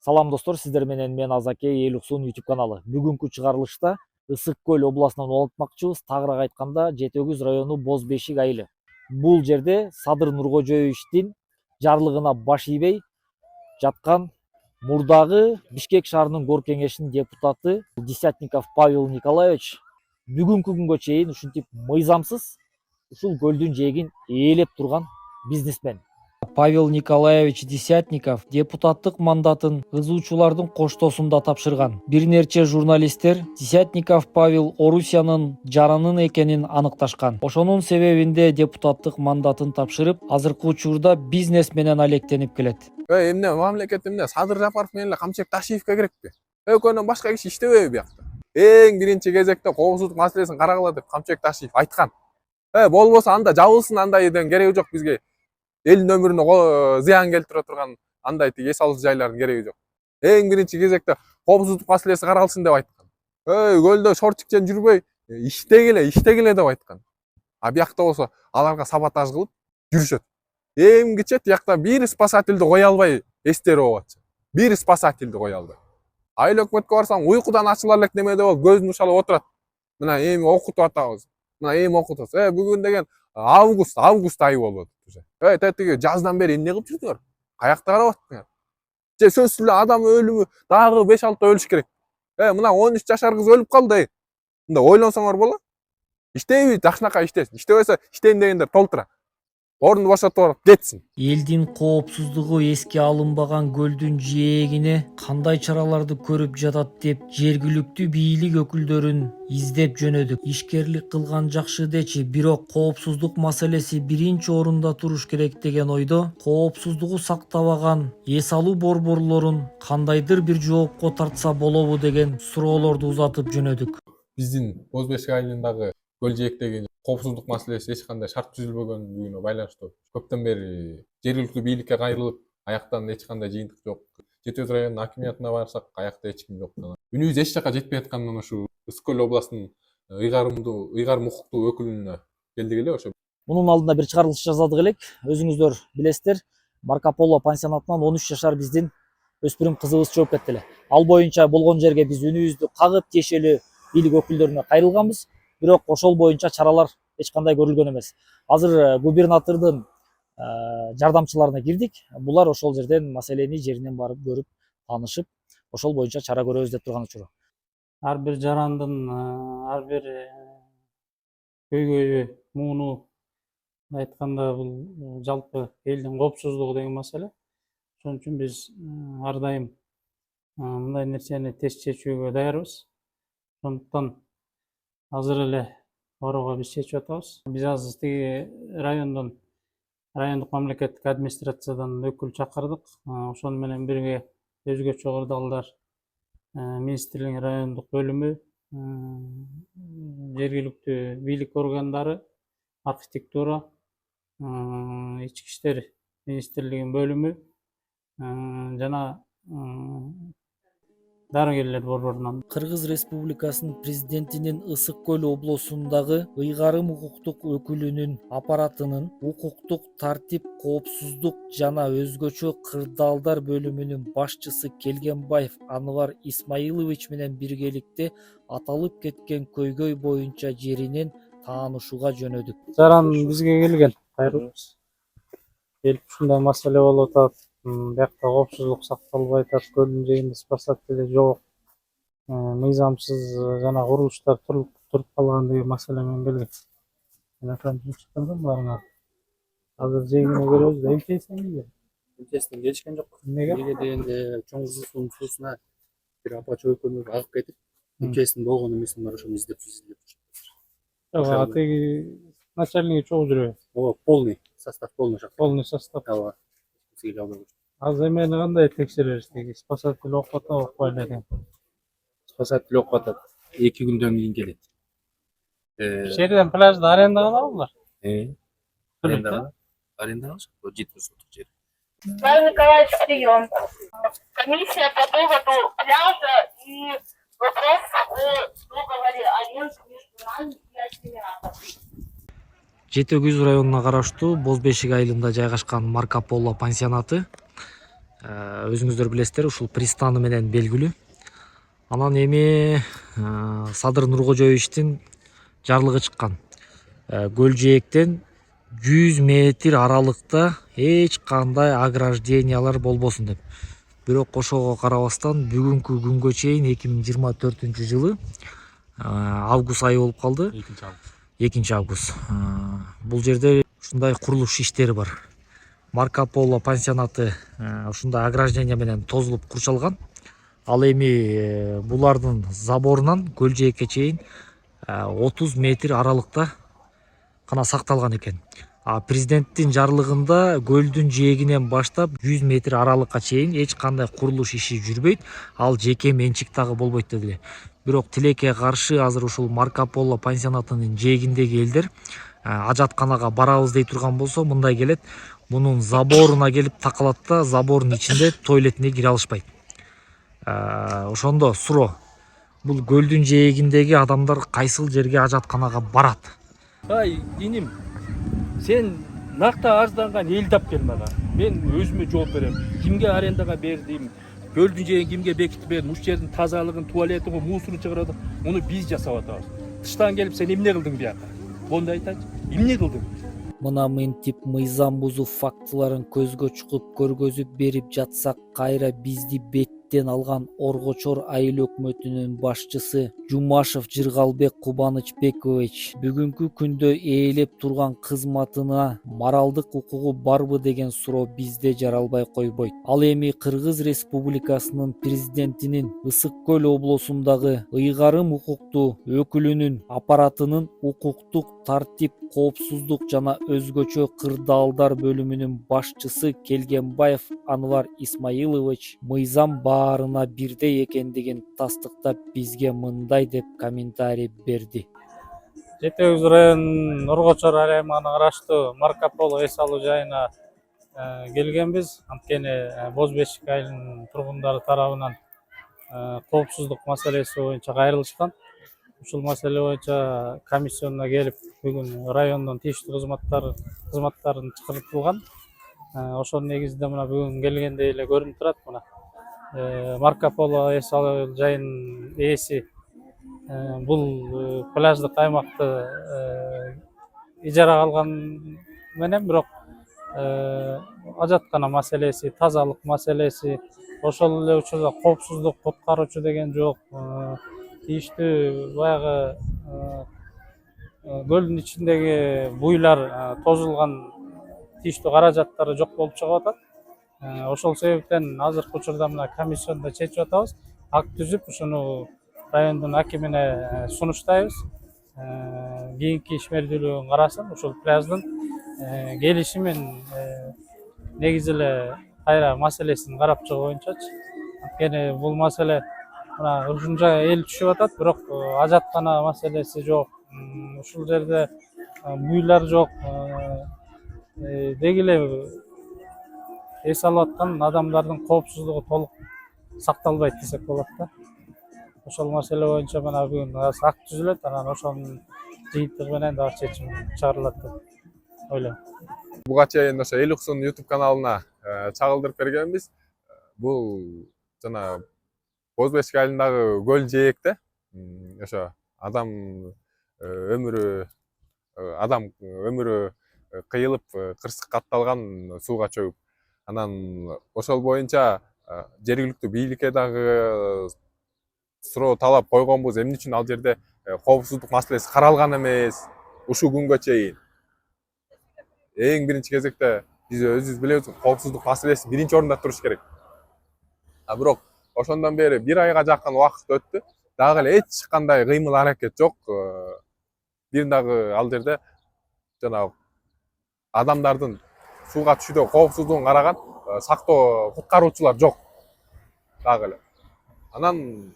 Салам достор, сиздер менен мен Азаке Элуксун YouTube каналы. Бүгүнкү чыгарылышта Ысык көл областынан улантмакчыбыз, тагыраак айтканда Жети-Өгүз району Боз Бешик айылы. Бул жерде Садыр Нуркожоевичтин жарлыгына баш ийбей жаткан мурдагы Бишкек шаарынын Гор кеңешинин депутаты Десятников Павел Николаевич бүгүнкү күнгө чейин ушинтип мыйзамсыз ушул көлдүн жээгин ээлеп турган бизнесмен. Павел Николаевич Десятников депутаттык мандатын кызуучулардын коштоосунда тапшырган. Бир нече журналисттер Десятников Павел Орусиянын жаранын экенин аныкташкан. Ошонун себебинде депутаттык мандатын тапшырып, азыркы учурда бизнес менен алектенип келет. Эмне мамлекет эмне Садыр Жапаров менен эле Камчек Ташиевке керекпи? Экөөнөн башка киши иштебейби биякта? Эң биринчи кезекте коопсуздук маселесин карагыла деп Камчек Ташиев айткан. Болбосо анда жабылсын, андайдын кереги жок бизге. Элдин өмүрүнө зыян келтире турган андай эс алуу жайлардын кереги жок. Эң биринчи кезекте коопсуздук маселеси каралсын деп айткан. Көлдө шортчикчен жүрбөй, иштегиле деп айткан. А биякта болсо аларга саботаж кылып жүрүшөт. Эмгиче тиякта бир спасательди кое албай эстери болуп атчы. Бир спасательди кое албай. Айыл өкмөткө барсаң уйкудан ачылар элек немеде болуп көзүн ушалып отурат. Мына эми окутуп атабыз. Мына эми окутабыз. Бүгүн деген август айы болуп атат уже. Тетиги жаздан бери эмне кылып жүрдүңөр? Каякта карап аттыңар? Же сөзсүз эле адам өлүмү дагы 5-6 өлүш керек. Мына 13 жашар кыз өлүп калды. Мында ойлонсоңор болот. Иштейби, жакшынакай иштесин. Иштебесе иштейм дегендер толтура. Орунду бошотуп алып кетсин. Элдин коопсуздугу эске алынбаган көлдүн жээгине кандай чараларды көрүп жатат деп жергиликтүү бийлик өкүлдөрүн издеп жөнөдүк. Ишкерлик кылган жакшы дечи, бирок коопсуздук маселеси биринчи орунда туруш керек деген ойдо коопсуздугу сактабаган эс алуу борборлорун кандайдыр бир жоопко тартса болобу деген суроолорду узатып жөнөдүк. Биздин Боз Бешик айылындагы көл жээктеги коопсуздук маселеси эч кандай шарт түзүлбөгөндүгүнө байланыштуу көптөн бери жергиликтүү бийликке кайрылып, аяктан эч кандай жыйынтык жок. Жети-Өз районунун акимиятына барсак, аякта эч ким жок. Үнүбүз эч жака жетпей аткандан ушу Ысык көл областынын ыйгарым укуктуу өкүлүнө келдик эле ошо. Мунун алдында бир чыгарылыш жасадык элек. Өзүңүздөр билесиздер, Марко Поло пансионатынан 13 жашар биздин өспүрүм кызыбыз чыгып кетти эле. Ал боюнча болгон жерге биз үнүбүздү кагып тиешелүү бийлик өкүлдөрүнө кайрылганбыз. Бирок ошол боюнча чаралар эч кандай көрүлгөн эмес. Азыр губернатордун жардамчыларына кирдик. Булар ошол жерден маселени жеринен барып көрүп, таанышып, ошол боюнча чара көрөбүз деп турган учуру. Ар бир жарандын, ар бир көйгөйү, мууну айтканда бул жалпы элдин коопсуздугу деген маселе. Ошон үчүн биз ар дайым мындай нерсени тез чечүүгө даярбыз. Ошондуктан азыр эле борууга биз чечип атабыз. Биз азыр тиги райондук мамлекеттик администрациядан өкүл чакырдык. Ошону менен бирге өзгөчө кырдаалдар министрлигинин райондук бөлүмү, жергиликтүү бийлик органдары, архитектура, ички иштер министрлигинин бөлүмү жана дарыгерлер борборунан. Кыргыз Республикасынын президентинин Ысык көл облусундагы ыйгарым укуктук өкүлүнүн аппаратынын укуктук тартип, коопсуздук жана өзгөчө кырдаалдар бөлүмүнүн башчысы Келгенбаев Анвар Исмаилович менен биргеликте аталып кеткен көйгөй боюнча жеринен таанышууга жөнөдүк. Жаран бизге келген. Кайрылабыз. Келип ушундай маселе болуп атат. Биякта коопсуздук сакталбай атат, көлдүн жээгинде спасатели жок, мыйзамсыз жана курулуштар туруп калган деген маселе менен келген. Баарыңар азыр жээгине көрөбүз да, МЧСтен келишкен жок. Эмнеге дегенде чоң кызылсуунун суусуна бир апа чөйкөнү агып кетип, МЧСтин болгон эмесин бар, ошону издеп жок. Тиги начальниги чогуу жүрөбү? Ооба, полный состав, полный состав. Ооба. Азыр эмени кандай текшеребиз? Тиги спасатель окуп атабы, окубай эле экен. Спасатель окуп атат. 2 күндөн кийин келет. Жерден пляжды арендага алабы булар? Арендага алышат. Жети соток жер. Павел Николаевич, прием. Комиссия по поводу пляжа и вопрос о договоре аренды между нами и акиматом. Жети-Өгүз районуна караштуу Боз Бешик айылында жайгашкан Марко Поло пансионаты өзүңүздөр билесиздер, ушул пристаны менен белгилүү. Анан эми Садыр Нуркожоевичтин жарлыгы чыккан. Көл жээктен 100 метр аралыкта эч кандай ограждениялар болбосун деп. Бирок ошого карабастан бүгүнкү күнгө чейин 2024-жылы август айы болуп калды. 2 август. Бул жерде ушундай курулуш иштери бар. Марко Поло пансионаты ушундай ограждение менен тозулуп курчалган. Ал эми булардын заборунан көл жээкке чейин 30 метр аралыкта гана сакталган экен. Президенттин жарлыгында көлдүн жээгинен баштап 100 метр аралыкка чейин эч кандай курулуш иши жүрбөйт. Ал жеке менчик дагы болбойт дедиле. Бирок тилекке каршы азыр ушул Марко Поло пансионатынын жээгиндеги элдер ажатканага барабыз дей турган болсо мындай келет. Мунун заборуна келип такалат да, забордун ичинде туалетине кире алышпайт. Ошондо суроо. Бул көлдүн жээгиндеги адамдар кайсыл жерге ажатканага барат? Ай, иним, сен накта арызданган эл тап кел мага. Мен өзүмө жооп берем. Кимге арендага бердим? Көлдүн жээгин кимге бекитип бердим? Ушул жердин тазалыгын, туалети, мусорун чыгарат. Муну биз жасап атабыз. Тыштан келип сен эмне кылдың бияка? Монда айтачы. Эмне кылдың? Мына мынтип мыйзам бузуу фактыларын көзгө чукуп көргөзүп берип жатсак, кайра бизди беттен алган Оргочор айыл өкмөтүнүн башчысы Жумашев Жыргалбек Кубанычбекович бүгүнкү күндө ээлеп турган кызматына моралдык укугу барбы деген суроо бизде жаралбай койбойт. Ал эми Кыргыз Республикасынын президентинин Ысык Көл облусундагы ыйгарым укуктуу өкүлүнүн аппаратынын укуктук тартип, коопсуздук жана өзгөчө кырдаалдар бөлүмүнүн башчысы Келгенбаев Анвар Исмаилович мыйзам баарына бирдей экендигин тастыктап бизге мындай деп комментарий берди. Жети-Өгүз районунун Оргочор аймагына караштуу Марко Поло эс алуу жайына келгенбиз. Анткени Боз Бешик айылынын тургундары тарабынан коопсуздук маселеси боюнча кайрылышкан. Ушул маселе боюнча комиссионуна келип бүгүн райондун тийиштүү кызматтарын чакыртылган. Ошонун негизинде мына бүгүн келгендей эле көрүнүп турат. Мына Марко Поло эс алуу жайынын ээси бул пляждык аймакты ижарага алган менен бирок ажаткана маселеси, тазалык маселеси, ошол эле учурда коопсуздук куткаруучу деген жок. Тийиштүү баягы көлдүн ичиндеги буйлар тозулган тийиштүү каражаттары жок болуп чыгып атат. Ошол себептен азыркы учурда мына комиссиондо чечип атабыз. Акт түзүп, ушуну райондун акимине сунуштайбыз. Кийинки ишмердүүлүгүн карасын, ушул пляждын келиши менен негизи эле кайра маселесин карап чыгуу боюнчачы. Анткени бул маселе мына ушунча эл түшүп атат, бирок ажаткана маселеси жок. Ушул жерде буйлар жок. Деги эле эс алып аткан адамдардын коопсуздугу толук сакталбайт десек болот да. Ошол маселе боюнча мына бүгүн акт түзүлөт, анан ошонун жыйынтыгы менен дагы чечим чыгарылат деп ойлойм. Буга чейин ошо Эл Уксун YouTube каналына чагылдырып бергенбиз. Бул жана Боз Бешик айылындагы көл жээкте ошо адам өмүрү кыйылып, кырсык катталган сууга чөгүп. Анан ошол боюнча жергиликтүү бийликке дагы суроо талап койгонбуз. Эмне үчүн ал жерде коопсуздук маселеси каралган эмес ушул күнгө чейин? Эң биринчи кезекте биз өзүбүз билебиз, коопсуздук маселеси биринчи орунда туруш керек. Бирок ошондон бери 1 айга жакын убакыт өттү. Дагы эле эч кандай кыймыл аракет жок. Бир дагы ал жерде жанагы адамдардын сууга түшүүдө коопсуздугун караган сактоо куткаруучулар жок. Дагы эле. Анан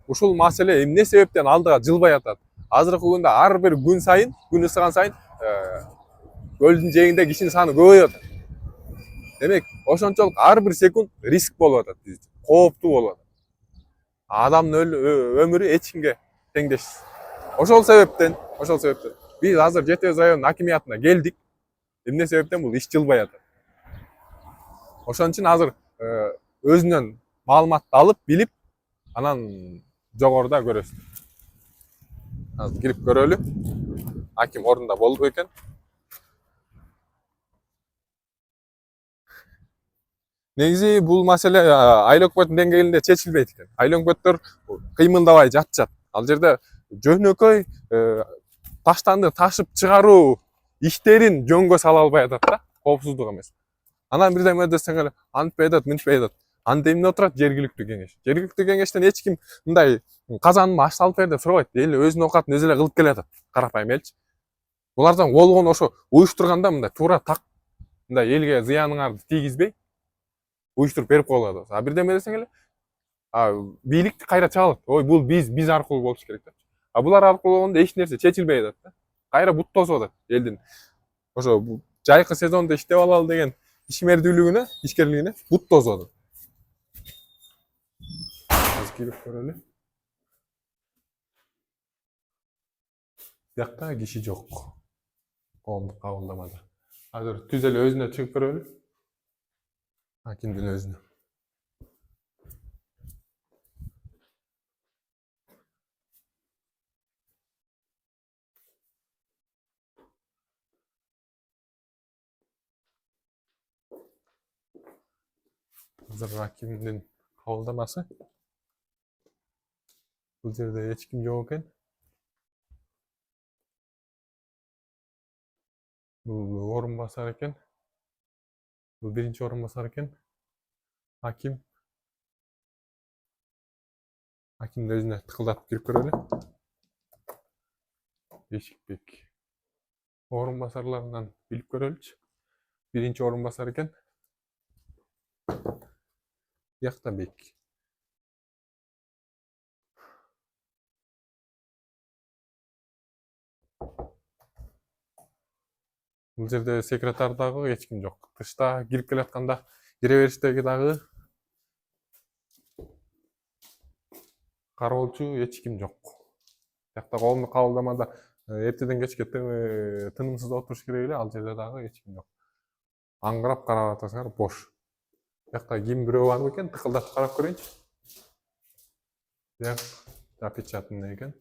ушул маселе эмне себептен алдыга жылбай атат? Азыркы күндө ар бир күн сайын, күн ысыган сайын көлдүн жээгинде кишинин саны көбөйүп атат. Демек, ошончолук ар бир секунд риск болуп атат биз үчүн, кооптуу болуп атат. Адамдын өмүрү эч кимге теңдешсиз. Ошол себептен биз азыр Жети-Өгүз районунун акимиятына келдик. Эмне себептен бул иш жылбай атат? Ошон үчүн азыр өзүнөн маалыматты алып билип анан жогоруда көрөсүз. Азыр кирип көрөлү. Аким ордунда болду экен. Негизи бул маселе айыл өкмөтүнүн деңгээлинде чечилбейт экен. Айыл өкмөттөр кыймылдабай жатышат. Ал жерде жөнөкөй таштанды ташып чыгаруу иштерин жөнгө сала албай атат да, коопсуздук эмес. Анан бирдеме десең эле антпай атат, мынтпай атат. Анда эмне отурат жергиликтүү кеңеш. Жергиликтүү кеңештен эч ким мындай казаныма аш салып бер деп сурабайт. Эл өзүнүн оокатын өзү эле кылып келатат. Карапайым элчи. Булардан болгону ошо уюштурганда мындай туура так мындай элге зыяныңарды тийгизбей уюштуруп берип коюлат. А бирдеме десең эле бийлик кайра чагылат. Ой, бул биз аркылуу болуш керек деп. А булар аркылуу болгондо эч нерсе чечилбей атат да. Кайра бут тосуп атат элдин. Ошо жайкы сезондо иштеп алалы деген ишмердүүлүгүнө, ишкерлигине бут тосуп атат. Азыр кирип көрөлү. Биякта киши жок. Коомдук кабылдамада. Азыр түз эле өзүнө чыгып көрөлү. Акимдин өзүнө. Азыр акимдин кабылдамасы. Бул жерде эч ким жок экен. Бул орун басар экен. Бул биринчи орун басар экен. Акимдин өзүнө тыкылдатып кирип көрөлү. Эшикбек. Орун басарларынан билип көрөлүчү. Биринчи орун басар экен. Биякта бек. Бул жерде секретарь дагы эч ким жок. Тышта кирип келатканда кире бериштеги дагы кароолчу эч ким жок. Биякта коомдук кабылдамада эртеден кечке тынымсыз отуруш керек эле, ал жерде дагы эч ким жок. Аңгырап карап атасыңар, бош. Биякта ким бирөө бар экен, тыкылдатып карап көрөйүнчү. Бияк опечатанный экен.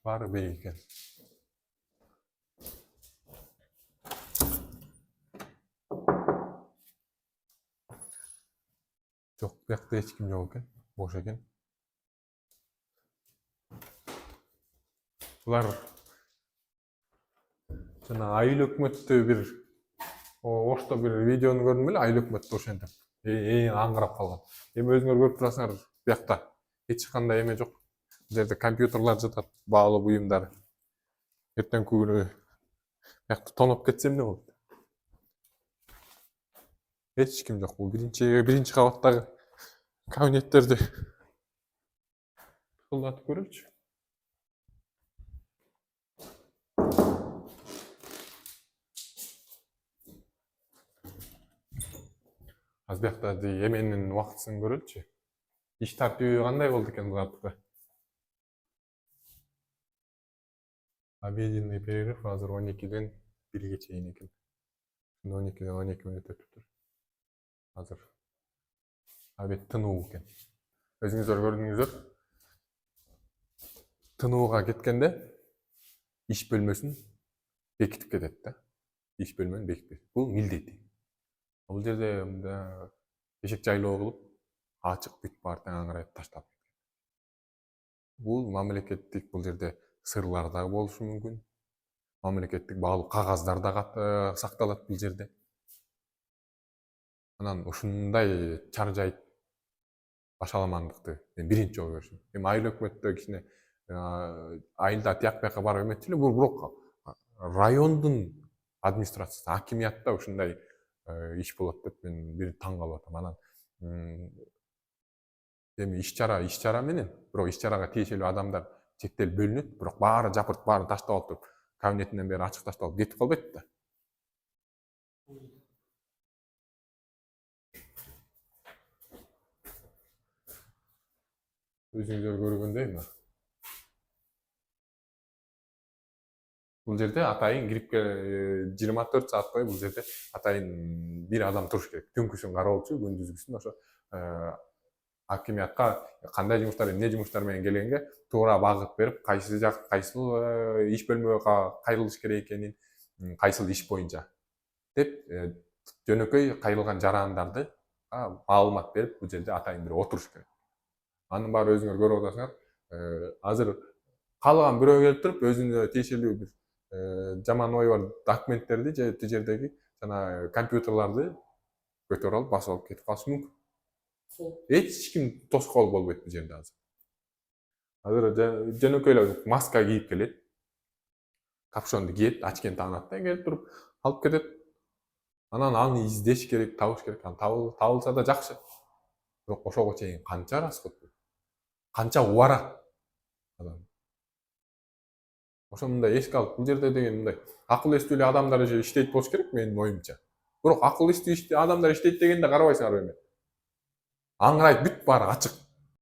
Баары бейик экен. Жок, биякта эч ким жок экен, бош экен. Булар жана айыл өкмөттү бир ошто бир видеону көрдүм эле, айыл өкмөттү ошентип аңгырап калган. Эми өзүңөр көрүп турасыңар, биякта эч кандай эме жок. Бул жерде компьютерлар жатат, баалуу буюмдар. Эртең күнү биякта тоноп кетсе эмне болот? Эч ким жок. Бул биринчи кабаттагы кабинеттерди тыкылдатып көрөлүчү. Азыр биякта эменин убактысын көрөлүчү. Иш тартиби кандай болду экен булардыкы? Обеденный перерыв азыр 12-ден 1-ге чейин экен. 12-ден 12 мүнөт өтүптүр. Азыр обед тынуу экен. Өзүңүздөр көрдүңүздөр. Тынууга кеткенде иш бөлмөсүн бекитип кетет да. Иш бөлмөнү бекитпейт. Бул милдети. Бул жерде эшек жайлоо кылып, ачык бүт баары тең аңырайып таштап кеткен. Бул мамлекеттик, бул жерде сырлар да болушу мүмкүн. Мамлекеттик баалуу кагаздар да сакталат бул жерде. Анан ушундай чаржайт башаламандыкты мен биринчи жолу көрүшүм. Эми айыл өкмөттө кичине айылда тияк бияка барып эметчү эле, бул бирок райондун администрациясы, акимиятта ушундай иш болот деп мен бир таң калып атам. Анан эми иш-чара менен, бирок иш-чарага тиешелүү адамдар чектелип бөлүнөт, бирок баары жапырт, баарын таштап алып туруп, кабинетинен бери ачык таштап алып кетип калбайт да. Өзүңүздөр көргөндөй мына. Бул жерде атайын кирип 24 саат бою бул жерде атайын бир адам туруш керек. Түнкүсүн кароолчу, күндүзгүсүн ошо акимиятка кандай жумуштар, эмне жумуштар менен келгенге туура багыт берип, кайсыл иш бөлмөгө кайрылыш керек экенин, кайсыл иш боюнча деп жөнөкөй кайрылган жарандарды маалымат берип, бул жерде атайын бир отуруш керек. Анын баары өзүңөр көрүп атасыңар. Азыр каалаган бирөө келип туруп өзүнө тиешелүү бир жаман ой бар документтерди же тил жердеги жана компьютерларды көтөрүп алып басып алып кетип калышы мүмкүн. Эч ким тоскоол болбойт бул жерде азыр. Азыр жөнөкөйлөр маска кийип келет, капюшонду кийет, ачкен таанат да келип туруп алып кетет. Анан аны издеш керек, табыш керек. Табылса да жакшы. Бирок ошого чейин канча расход, канча убара адам. Ошо мындай эске алып, бул жерде деген мындай акыл эстүүлүү адамдар же иштейт болуш керек менин оюмча. Бирок акыл эстүү адамдар иштейт дегенде карабайсыңарбы эми? Аңырайып бүт баары ачык.